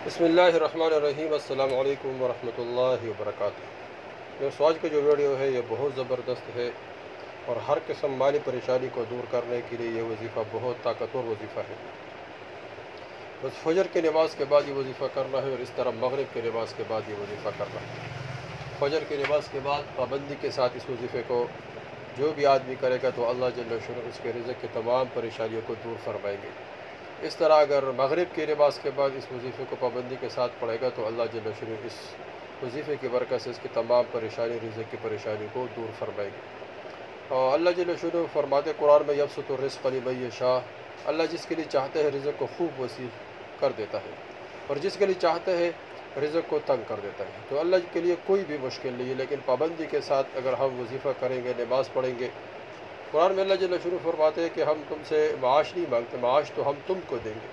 بسم اللہ الرحمن الرحیم۔ السلام علیکم ورحمۃ اللہ وبرکاتہ۔ دوستو، آج کا جو ویڈیو ہے یہ بہت زبردست ہے اور ہر قسم مالی پریشانی کو دور کرنے کے لیے یہ وظیفہ بہت طاقتور وظیفہ ہے۔ بس فجر کی نماز کے بعد یہ وظیفہ کرنا ہے اور اس طرح مغرب کی نماز کے بعد یہ وظیفہ کرنا ہے۔ فجر کی نماز کے بعد پابندی کے ساتھ اس وظیفے کو جو بھی آدمی کرے گا تو اللہ جل شانہ اس کے رزق کی تمام پریشانیوں کو دور فرمائیں گے۔ اس طرح اگر مغرب کی نماز کے بعد اس وظیفے کو پابندی کے ساتھ پڑھے گا تو اللہ جل شانہ اس وظیفے کی برکت سے اس کی تمام پریشانی رزق کی پریشانی کو دور فرمائے گی۔ اور اللہ جل شانہ فرماتے قرآن میں یبسط الرزق لمن یشاء، اللہ جس کے لیے چاہتے ہیں رزق کو خوب وسیع کر دیتا ہے اور جس کے لیے چاہتے ہیں رزق کو تنگ کر دیتا ہے۔ تو اللہ کے لیے کوئی بھی مشکل نہیں ہے، لیکن پابندی کے ساتھ اگر ہم وظیفہ کریں گے، نماز پڑھیں گے۔ قرآن میں اللہ جل شانہ فرماتے ہیں کہ ہم تم سے معاش نہیں مانگتے، معاش تو ہم تم کو دیں گے،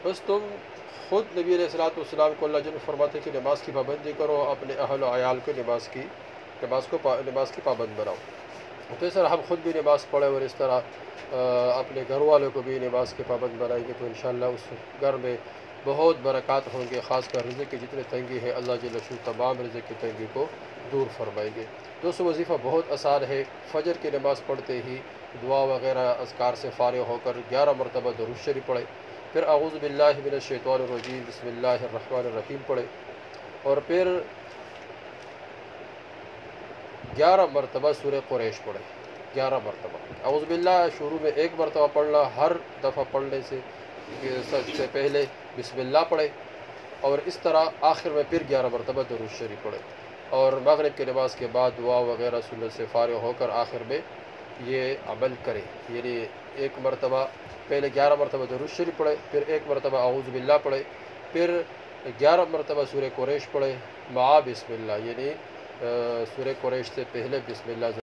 بس تم خود نبی علیہ السلام کو اللہ جل فرماتے ہیں کہ نماز کی پابندی کرو، اپنے اہل و عیال کو نماز کی پابند بناؤ۔ تو اس طرح ہم خود بھی نماز پڑھیں اور اس طرح اپنے گھر والوں کو بھی نماز کے پابند بنائیں گے تو انشاءاللہ اس گھر میں بہت برکات ہوں گے، خاص کر رزق کی جتنے تنگی ہے اللہ جل شانہ تمام رزق کی تنگی کو دور فرمائیں گے۔ دوستو، وظیفہ بہت آسان ہے۔ فجر کی نماز پڑھتے ہی دعا وغیرہ اذکار سے فارغ ہو کر 11 مرتبہ درود شریف پڑھے، پھر اعوذ باللہ من الشیطان الرجیم بسم اللہ الرحمن الرحیم پڑھے اور پھر 11 مرتبہ سورہ قریش پڑھے۔ 11 مرتبہ اعوذ باللہ شروع میں 1 مرتبہ پڑھنا، ہر دفعہ پڑھنے سے پہلے بسم اللہ پڑھے اور اس طرح آخر میں پھر 11 مرتبہ درود شریف پڑھے اور مغرب کی نماز کے بعد دعا وغیرہ سنت سے فارغ ہو کر آخر میں یہ عمل کرے، یعنی 1 مرتبہ پہلے 11 مرتبہ درود شریف پڑھے، پھر 1 مرتبہ اعوذ باللہ پڑھے، پھر 11 مرتبہ سورہ قریش پڑھے مع بسم اللہ، یعنی سورہ قریش سے پہلے بسم اللہ